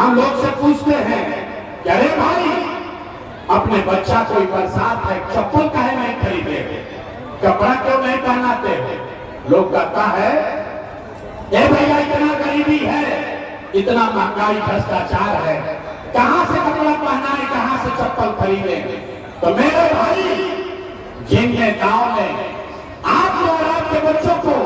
हम लोग से पूछते हैं कि अरे भाई अपने बच्चा कोई बरसात है चप्पल काहे नहीं खरीदे, कपड़ा क्यों नहीं पहनाते हो। लोग कहता है ए भैया इतना गरीबी है, इतना महंगाई भ्रष्टाचार है, कहां से कपड़ा पहनाए, कहां से चप्पल खरीदे। तो मेरे भाई जिन नेताओं ने आप और आपके बच्चों को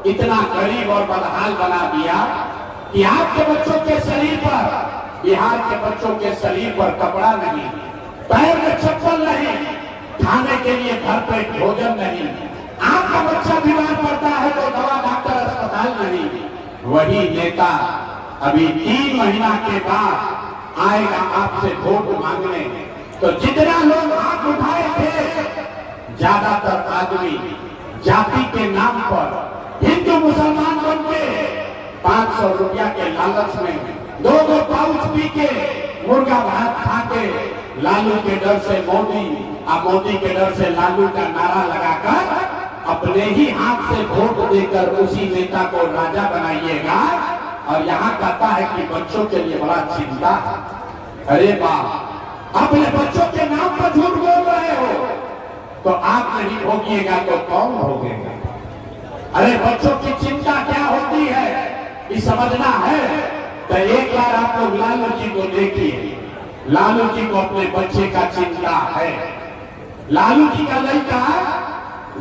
इतना गरीब और बदहाल बना दिया कि आपके बच्चों के शरीर पर, बिहार के बच्चों के शरीर पर कपड़ा नहीं, पैर में चप्पल नहीं, खाने के लिए भरपेट भोजन नहीं, आपका बच्चा बीमार पड़ता है तो दवा डॉक्टर अस्पताल नहीं, वही नेता अभी 3 महीना के बाद आएगा आपसे वोट मांगने। तो जितना लोग हाथ उठाए थे, ज्यादातर आदमी जाति के नाम पर हिंदू मुसलमान बन के 500 रुपया के लालच में 2 पाउच पी के मुर्गा भात खा के लालू के डर से मोदी और मोदी के डर से लालू का नारा लगाकर अपने ही हाथ से वोट देकर उसी नेता को राजा बनाइएगा। और यहाँ कहता है कि बच्चों के लिए बड़ा चिंता है। अरे बाप, अपने बच्चों के नाम पर झूठ बोल रहे हो तो आप नहीं भोगिएगा तो कौन भोगेगा। अरे बच्चों की चिंता क्या होती है ये समझना है तो एक बार आप लोग लालू जी को देखिए। लालू जी को अपने बच्चे का चिंता है। लालू जी का लड़का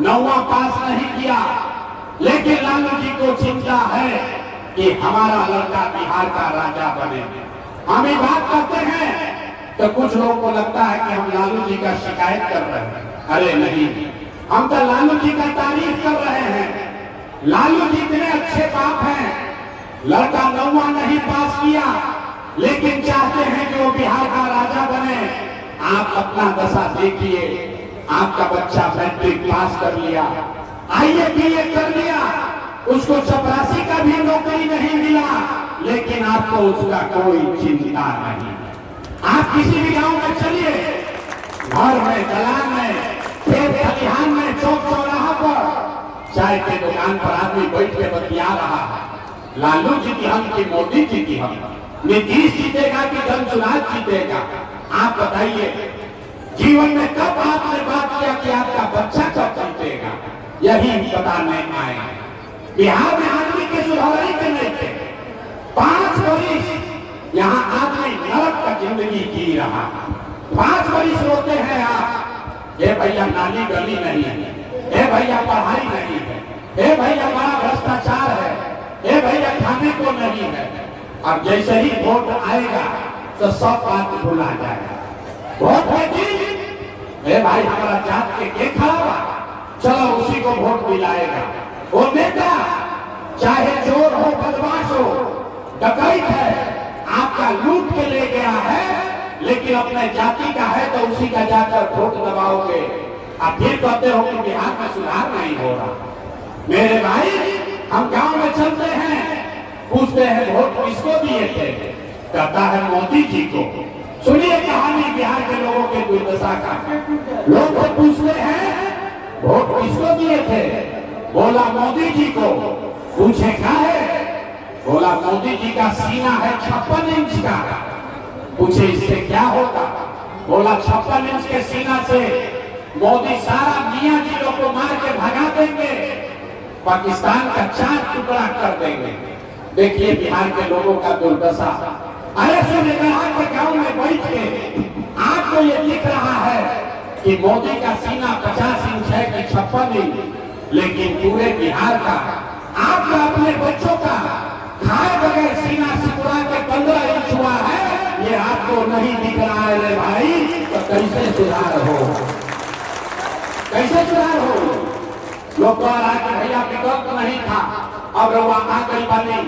9वां पास नहीं किया, लेकिन लालू जी को चिंता है कि हमारा लड़का बिहार का राजा बने। हम ये बात करते हैं तो कुछ लोगों को लगता है कि हम लालू जी का शिकायत कर रहे हैं। अरे नहीं, हम तो लालू जी का तारीफ कर रहे हैं। लालू जी इतने अच्छे बाप हैं, लड़का 9वां नहीं पास किया लेकिन चाहते हैं कि वो बिहार का राजा बने। आप अपना दशा देखिए, आपका बच्चा मैट्रिक पास कर लिया, आईए बीए कर लिया, उसको चपरासी का भी नौकरी नहीं मिला, लेकिन आपको उसका कोई चिंता नहीं। आप किसी भी गांव में चलिए, घर में, दलान में, खेत खलिहान में, चौक चौराहा पर चाय के दुकान पर आदमी बैठ के बतिया रहा है लालू जी की हम कि मोदी जी की हम, नीतीश जीतेगा कि धनसुराज जीतेगा। आप बताइए जीवन में कब आपने बात किया कि आपका बच्चा कब जीतेगा, यही बताने आए। बिहार में आदमी के सुधारे के नहीं थे। 5 वर्ष यहाँ आदमी नरक का जिंदगी जी रहा। 5 वर्ष रोते हैं आप, ये भैया नाली गली नहीं है, ये भैया पढ़ाई नहीं है, ये भैया बड़ा भ्रष्टाचार है, ये भैया खाने को नहीं है। और जैसे ही वोट आएगा तो सब बात भुला जाएगा। वोट है कि भाई हमारा जात के खड़ा हुआ, चलो उसी को वोट दिलाएगा। वो नेता चाहे चोर हो, बदमाश हो, डकैत है, आपका लूट के ले गया है, लेकिन अपने जाति का है तो उसी का जाकर वोट दबाओगे। आप फिर कहते हो कि बिहार में सुधार नहीं हो रहा। मेरे भाई, हम गांव में चलते हैं, पूछते हैं वोट किसको दिए थे, कहता है मोदी जी को। सुनिए कहानी बिहार के लोगों के दुर्दशा का। लोग तो पूछते हैं वोट किसको दिए थे, बोला मोदी जी को। पूछे क्या है, बोला मोदी जी का सीना है 56 इंच का। पूछे इससे क्या होगा, बोला 56 इंच के सीना से मोदी सारा मियां जी लोग को मार के भगा देंगे, पाकिस्तान का 4 टुकड़ा कर देंगे। देखिए बिहार के लोगों का दुर्दशा। अरे सूर्यग्रहण के गांव में बैठ के आपको ये दिख रहा है कि मोदी का सीना 50 इंच है कि 56 इंच, लेकिन पूरे बिहार का आपका अपने बच्चों का खाए बगैर सीना सिकुड़ा के 15 इंच हुआ है, ये आपको नहीं दिख रहा है रे भाई। तो कैसे सुधार हो, कैसे सुधार हो। लोग कह रहा कि भैया विकल्प नहीं था, अब रवा आ गई बानी।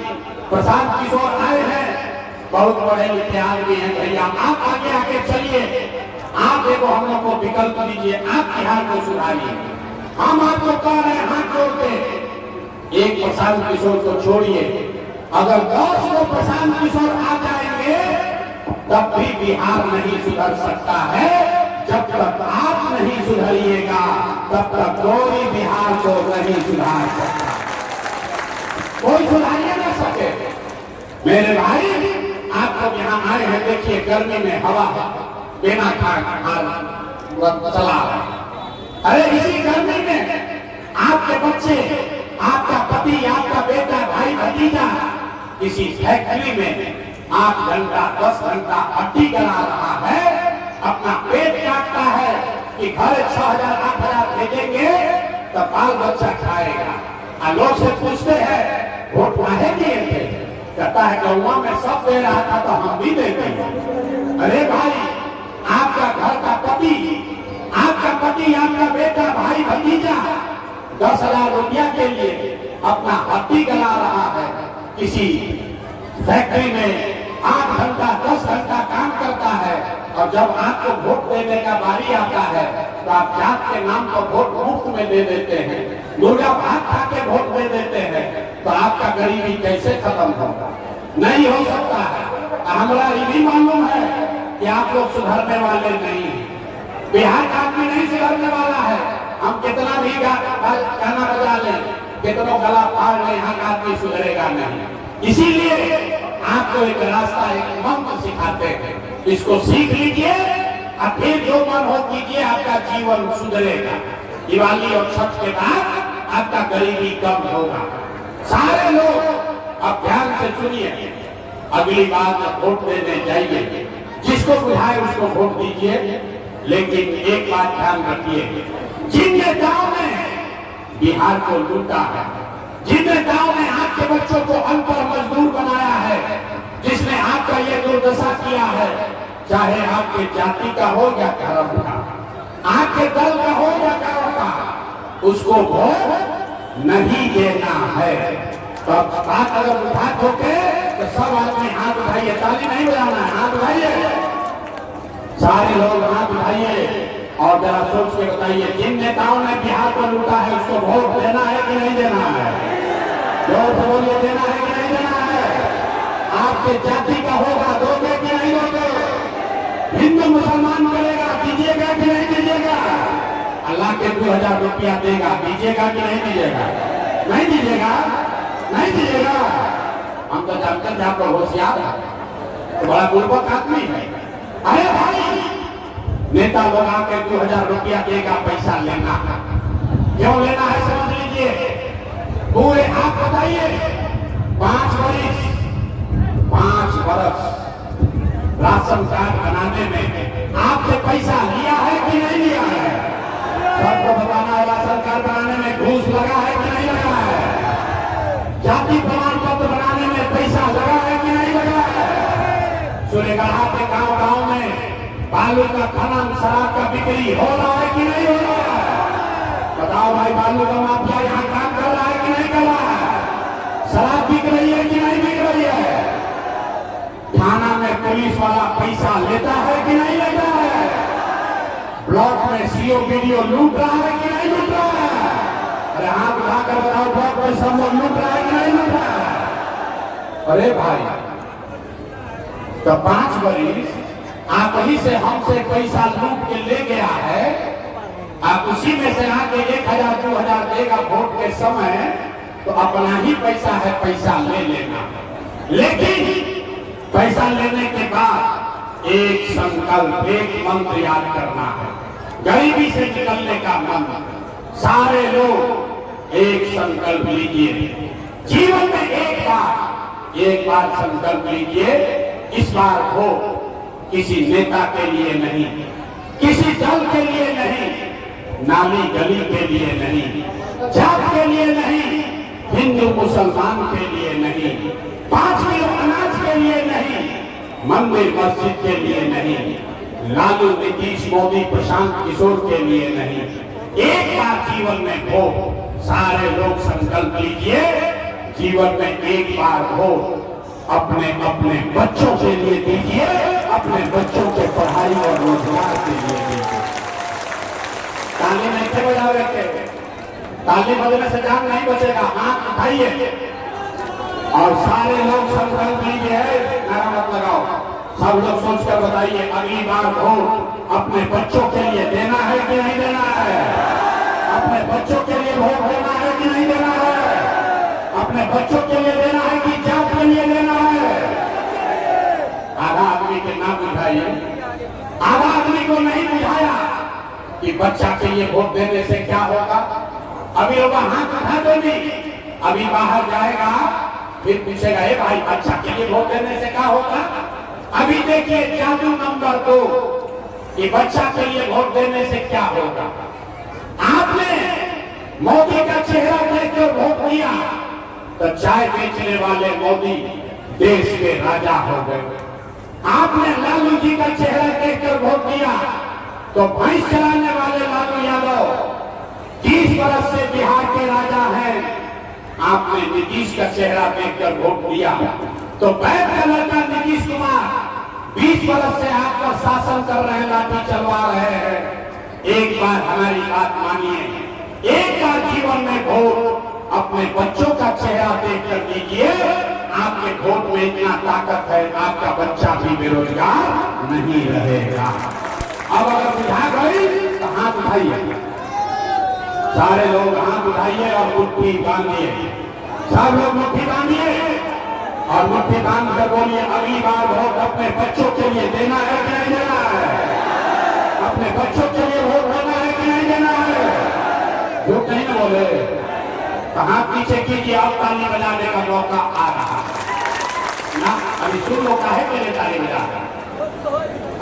प्रशांत किशोर आए हैं, बहुत बड़े लिखे आदमी हैं भैया, आप आगे आगे चलिए, आप देखो हम लोग को विकल्प दीजिए, आप बिहार को सुधारिए। हम आपको कह रहे हैं हाथ जोड़ के, एक प्रशांत किशोर को छोड़िए, अगर 10 लोग प्रशांत किशोर आ जाएंगे तब भी बिहार नहीं सुधर सकता है। जब तक आप नहीं सुधरिएगा तब तक कोई बिहार को नहीं सुधार सकता, कोई सुधार ना सके। मेरे भाई, आपको बिहार देखिए गर्मी में हवा बिना चला रहा। अरे इसी गर्मी में आपके बच्चे, आपका पति, आपका बेटा, भाई, भतीजा किसी फैक्ट्री में 8 घंटा 10 घंटा हड्डी करा रहा है, अपना पेट काटता है कि घर 6,000 8,000 भेजेंगे तो बाल बच्चा खाएगा। लोग से पूछते हैं वोट काहे दिए थे, कहता है गौवा में सब दे रहा था तो हम भी देते। अरे भाई, आपका घर का पति, आपका बेटा, भाई, भतीजा 10,000 रुपया के लिए अपना हड्डी गला रहा है, किसी फैक्ट्री में 8 घंटा 10 घंटा काम करता है, और जब आपको वोट देने का बारी आता है तो आप जात के नाम पर वोट मुफ्त में दे देते हैं, मुर्गा भात खा के वोट दे देते हैं, तो आपका गरीबी कैसे खत्म होगा? नहीं हो सकता है। हमारा ये भी मालूम है कि आप लोग सुधरने वाले नहीं हैं। बिहार का आदमी नहीं सुधरने वाला है। हम कितना भी गाना बजा लें, कितना गला फाड़ लें, यहाँ का आदमी सुधरेगा नहीं। इसीलिए आपको एक रास्ता, एक मंत्र सिखाते हैं, इसको सीख लीजिए और फिर जो मन हो कीजिए, आपका जीवन सुधरेगा। दिवाली और छठ के बाद आपका गरीबी कम होगा। सारे लोग अब ध्यान से सुनिए, अगली बार जब वोट देने जाइए, जिसको बुझाए उसको वोट दीजिए, लेकिन एक बात ध्यान रखिए, जिन नेताओं ने बिहार को लूटा है, जिन नेताओं ने आपके बच्चों को अनपढ़ मजदूर बनाया है, जिसने आपका ये दुर्दशा किया है, चाहे आपके जाति का हो या धर्म का, आपके दल का हो या गांव का, उसको वोट नहीं देना है। तो अब बात अगर उठा ठोके तो सब आदमी हाथ उठाइए, ताली नहीं बजाना है, हाथ उठाइए, सारे लोग हाथ उठाइए और जरा सोच के बताइए, जिन नेताओं ने बिहार को लूटा है उसको वोट देना है कि नहीं देना है? जोर से बोलिए, देना है कि नहीं देना है? आपके जाति का होगा, दोगे कि नहीं दोगे? हिंदू मुसलमान करेगा, दीजिएगा कि नहीं दीजिएगा? अल्लाह के 2,000 रुपया देगा, दीजिएगा कि नहीं दीजिएगा? नहीं दीजिएगा, नहीं दीजिएगा। हम तो जानते हैं आप लोग होशियार है, तो बड़ा बुर्बक आदमी है। अरे भाई, नेता लोग आके 2,000 रुपया देगा, पैसा लेना, क्यों लेना है समझ लीजिए। पूरे आप बताइए, 5 वर्ष राशन कार्ड बनाने में आपसे पैसा लिया है कि नहीं लिया है? सबको बताना है, राशन कार्ड बनाने में घूस लगा है कि नहीं लगा है? जाति प्रमाण पत्र बनाने में पैसा लगा है कि नहीं लगा है? सूर्यगढ़ा के गांव में बालू का खनन, शराब का बिक्री हो रहा है कि नहीं हो रहा है? बताओ भाई, बालू का माफिया यहाँ काम कर रहा है कि नहीं कर रहा है? शराब बिक रही है कि नहीं बिक रही है? थाना में पुलिस वाला पैसा लेता है कि नहीं लेता है? ब्लॉक में सीओ वीडियो लूट रहा है कि नहीं लूट रहा है? अरे हाथ उठाकर बताओ, ब्लॉक में सब लोग लूट रहा है कि नहीं लूट रहा है? अरे भाई, तो 5 वर्ष आप ही से हमसे पैसा लूट के ले गया है, आप उसी में से आके 1,000 2,000 देगा वोट के समय, तो अपना ही पैसा है, पैसा ले लेना। लेकिन पैसा लेने के बाद एक संकल्प, एक मंत्र याद करना है, गरीबी से निकलने का मंत्र। सारे लोग एक संकल्प लीजिए, जीवन में एक बार संकल्प लीजिए, इस बार हो किसी नेता के लिए नहीं, किसी दल के लिए नहीं, नाली गली के लिए नहीं, जात के लिए नहीं, हिंदू मुसलमान के लिए नहीं, 5 किलो अनाज के लिए नहीं, मंदिर मस्जिद के लिए नहीं, लालू नीतीश मोदी प्रशांत किशोर के लिए नहीं। एक बार जीवन में हो, सारे लोग संकल्प लीजिए, जीवन में एक बार हो, अपने अपने बच्चों के लिए दीजिए, अपने बच्चों के पढ़ाई और रोजगार के लिए दीजिए। ताली नहीं थे बजावे के, ताली बजने से जान नहीं बचेगा। हाथ उठाइए और सारे लोग संकल्प लीजिए, नारा मत लगाओ। सब लोग सोचकर बताइए, अगली बार वोट अपने बच्चों के लिए देना है कि नहीं देना है? अपने बच्चों के लिए वोट देना है कि नहीं देना है? अपने बच्चों के लिए देना है कि जात के लिए देना है? आधा आदमी आदमी के ना बुझाइए, आधा आदमी को नहीं बुझाया कि बच्चा के लिए वोट देने से क्या होगा। अभी लोग हाथ उठा देंगे, अभी बाहर जाएगा फिर पूछेगा ए भाई बच्चा के लिए वोट देने से क्या होगा। अभी देखिए जादू नंबर 2 कि बच्चा के लिए वोट देने से क्या होगा। आपने मोदी का चेहरा देखकर वोट दिया तो चाय बेचने वाले मोदी देश के राजा हो गए। आपने लालू जी का चेहरा देखकर वोट दिया तो भैंस चलाने वाले लालू यादव 30 वर्ष से बिहार के राजा हैं। आपने नीतीश का चेहरा देखकर वोट दिया तो बैठ का लड़का नीतीश कुमार 20 वर्ष से आप पर शासन कर रहे हैं, लाठी चलवा रहे हैं। एक बार हमारी बात मानिए, एक बार जीवन में वोट अपने बच्चों का चेहरा देखकर दीजिए। आपके वोट में इतना ताकत है, आपका बच्चा भी बेरोजगार नहीं रहेगा। अब अगर बुझा गई तो हाथ उठाइए, सारे लोग हाथ उठाइए और मुट्ठी बांधिए। सब लोग मुट्ठी बांधिए और मुट्ठी बांध कर बोलिए अगली बार वोट अपने बच्चों के लिए देना है कि नहीं देना है। अपने बच्चों के लिए वोट देना है कि नहीं देना है। जो कहीं ना बोले तो हाथ पीछे कीजिए, अब ताली बजाने का मौका आ रहा है ना। अभी सुन लो काहे के लिए ताली बजा रहा।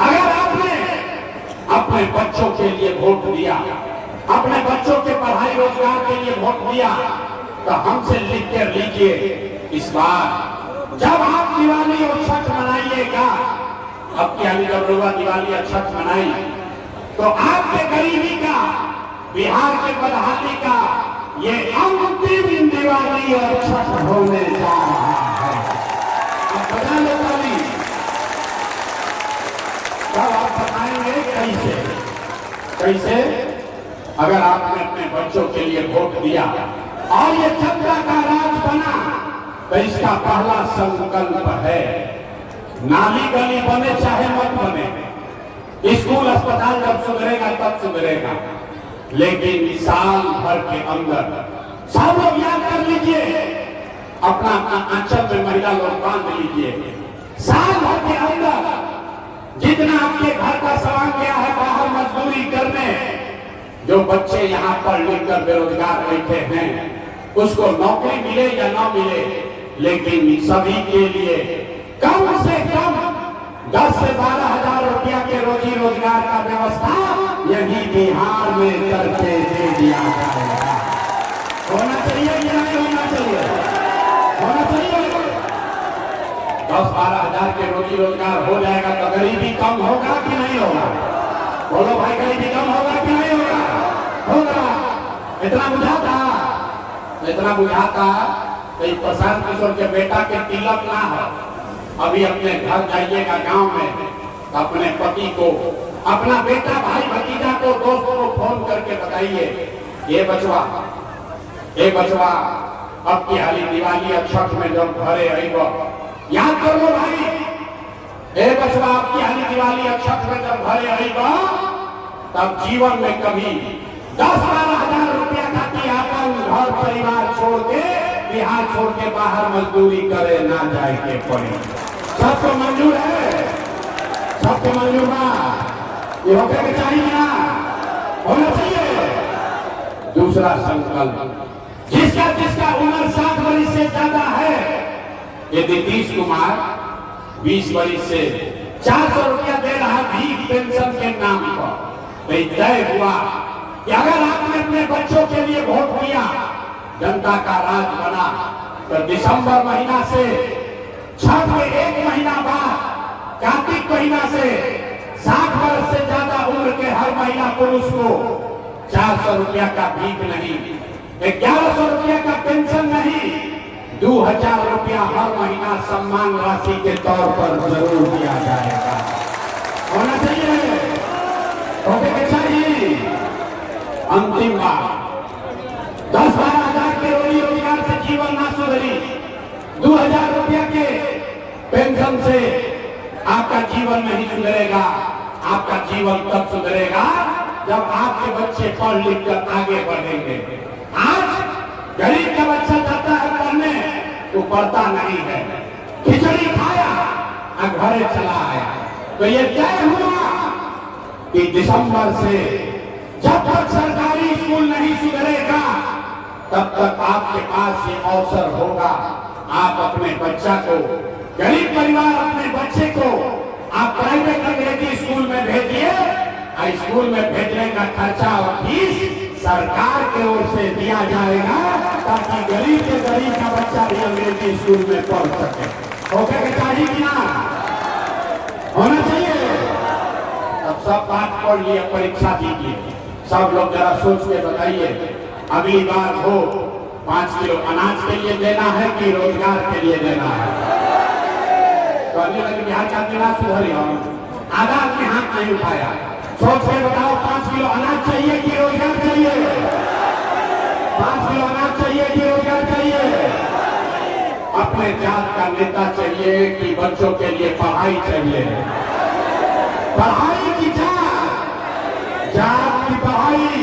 अगर आपने अपने बच्चों के लिए वोट दिया, अपने बच्चों के पढ़ाई रोजगार के लिए वोट दिया तो हमसे लिख कर लीजिए, इस बार जब आप दिवाली और छठ मनाइएगा, अब क्या जब दिवाली और छठ मनाई तो आपके गरीबी का, बिहार के बदहाली का ये अंतिम दिवाली और छठ होने जा रहा है। अब बजा लो ताली। तब आप बताएंगे कैसे कैसे। अगर आपने अपने बच्चों के लिए वोट दिया और ये जनता का राज बना तो इसका पहला संकल्प है, नाली गली बने चाहे मत बने, स्कूल अस्पताल जब सुधरेगा तब सुधरेगा, लेकिन साल भर के अंदर सब लोग याद कर लीजिए, अपना अपना आंचल में महिला लोग बांध लीजिए, साल भर के अंदर जितना आपके घर का सामान गया है बाहर मजदूरी करने, जो बच्चे यहाँ पढ़ लिख कर बेरोजगार बैठे हैं उसको नौकरी मिले या ना मिले, लेकिन सभी के लिए कम से कम 10 से 12 हजार रुपया के रोजी रोजगार का व्यवस्था यही बिहार में करके दे दिया जाएगा। होना चाहिए या नहीं होना चाहिए? होना चाहिए। 10-12 हजार के रोजी रोजगार हो जाएगा तो गरीबी कम होगा कि नहीं होगा? बोलो भाई, गरीबी कम होगा कि नहीं होगा? होगा। इतना बुझाता, इतना बुझाता तो प्रशांत किशोर के बेटा के तिलक ना हो, अभी अपने घर जाइएगा गांव में, अपने पति को, अपना बेटा भाई भतीजा को, दोस्त को फोन करके बताइए, ये बचवा अब की हाली दिवाली और छठ में जब घरे आएगा याद कर लो भाई, ए बचवा अब की हाली दिवाली और छठ में जब घरे आएगा तब जीवन में कभी 10-12 हजार रुपया का अपन घर परिवार छोड़ के, बिहार छोड़ के बाहर मजदूरी करे ना जाए के पड़े। सबको मंजूर है? सबको मंजूर ना? ये होकर के चाहिए ना? होना चाहिए। दूसरा संकल्प, जिसका उम्र 60 वर्ष से ज्यादा है, ये नीतीश कुमार 20 वर्ष से 400 रुपया दे रहा भीख पेंशन के नाम पर, तय हुआ कि अगर आपने अपने बच्चों के लिए वोट दिया, जनता का राज बना, तो दिसंबर महीना से छठ के 1 महीना बाद कार्तिक महीना से 60 वर्ष से ज्यादा उम्र के हर महिला पुरुष को 400 रुपया का भीख नहीं, 1100 रुपया का पेंशन नहीं, 2000 रुपया हर महीना सम्मान राशि के तौर पर जरूर दिया जाएगा। होना चाहिए, होने चाहिए। अंतिम बात, 10-12 हजार के रोजी रोजगार से जीवन ना सुधरी, 2000 रुपया के पेंशन से आपका जीवन नहीं सुधरेगा। आपका जीवन तब सुधरेगा जब आपके बच्चे पढ़ लिख कर आगे बढ़ेंगे। आज गरीब का बच्चा जाता है पढ़ने तो पढ़ता नहीं है, खिचड़ी खाया और घरे चला आया। तो ये तय हुआ कि दिसंबर से जब तक सरकारी स्कूल नहीं सुधरेगा तब तक आपके पास ये अवसर होगा। आप अपने बच्चा को, गरीब परिवार अपने बच्चे को आप प्राइवेट अंग्रेजी स्कूल में भेजिए। स्कूल में भेजने का खर्चा और फीस सरकार की ओर से दिया जाएगा ताकि गरीब से गरीब का बच्चा भी अंग्रेजी स्कूल में पढ़ सके। होके के चाहिए कि ना होना चाहिए? अब सब बात पढ़ लिए, परीक्षा दीजिए। सब लोग जरा सोच के बताइए, अगली बार हो 5 किलो अनाज के लिए देना है कि रोजगार के लिए देना है? तो अन्य लगे बिहार का दिला सुधरी हम आधा आदमी हाथ नहीं उठाया। सोच के बताओ, 5 किलो अनाज चाहिए कि रोजगार चाहिए? 5 किलो अनाज चाहिए कि रोजगार चाहिए? अपने जात का नेता चाहिए कि बच्चों के लिए पढ़ाई चाहिए? पढ़ाई की जात की पढ़ाई।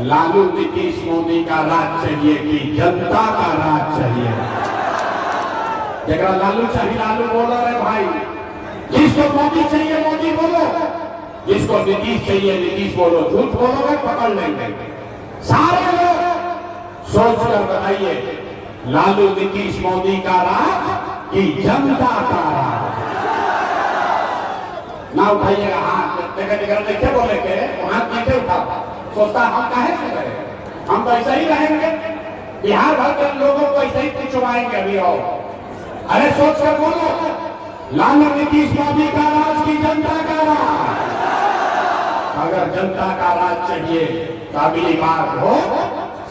लालू नीतीश मोदी का राज चाहिए कि जनता का राज चाहिए? जरा लालू चाहिए लालू बोलो रे भाई, जिसको मोदी चाहिए मोदी बोलो, जिसको नीतीश चाहिए नीतीश बोलो। झूठ बोलोगे पकड़ लेंगे। सारे लोग सोच कर बताइए, लालू नीतीश मोदी का राज कि जनता का राज? ना उठाइएगा हाथ, देखे बोले के हाथ नहीं उठाओ। सोचता हम काहे से रहे, हम तो ऐसा ही रहेंगे, बिहार भर के लोगों को ऐसे ही पूछवाएंगे अभी। और अरे सोच कर बोलो, लालू नीतीश मोदी का राज की जनता का राज? अगर जनता का राज चाहिए तो अगली बार हो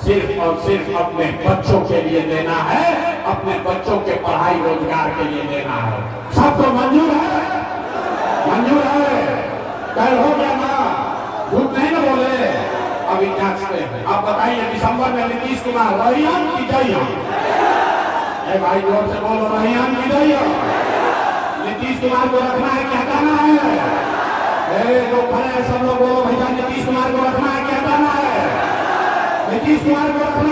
सिर्फ और सिर्फ अपने बच्चों के लिए देना है, अपने बच्चों के पढ़ाई रोजगार के लिए देना है। सबको मंजूर है? मंजूर है? कल हो गया ना? झूठ नहीं ना बोले। अभी जांचते हैं। आप बताइए, दिसंबर में नीतीश कुमार रहियान की जइया? भाई जोर से बोलो, रहियान की जइया? नीतीश कुमार को रखना है कि हटाना है? जो खड़े हैं सब लोग बोलो भैया, नीतीश कुमार को रखना है कि हटाना है? नीतीश कुमार को रखना है।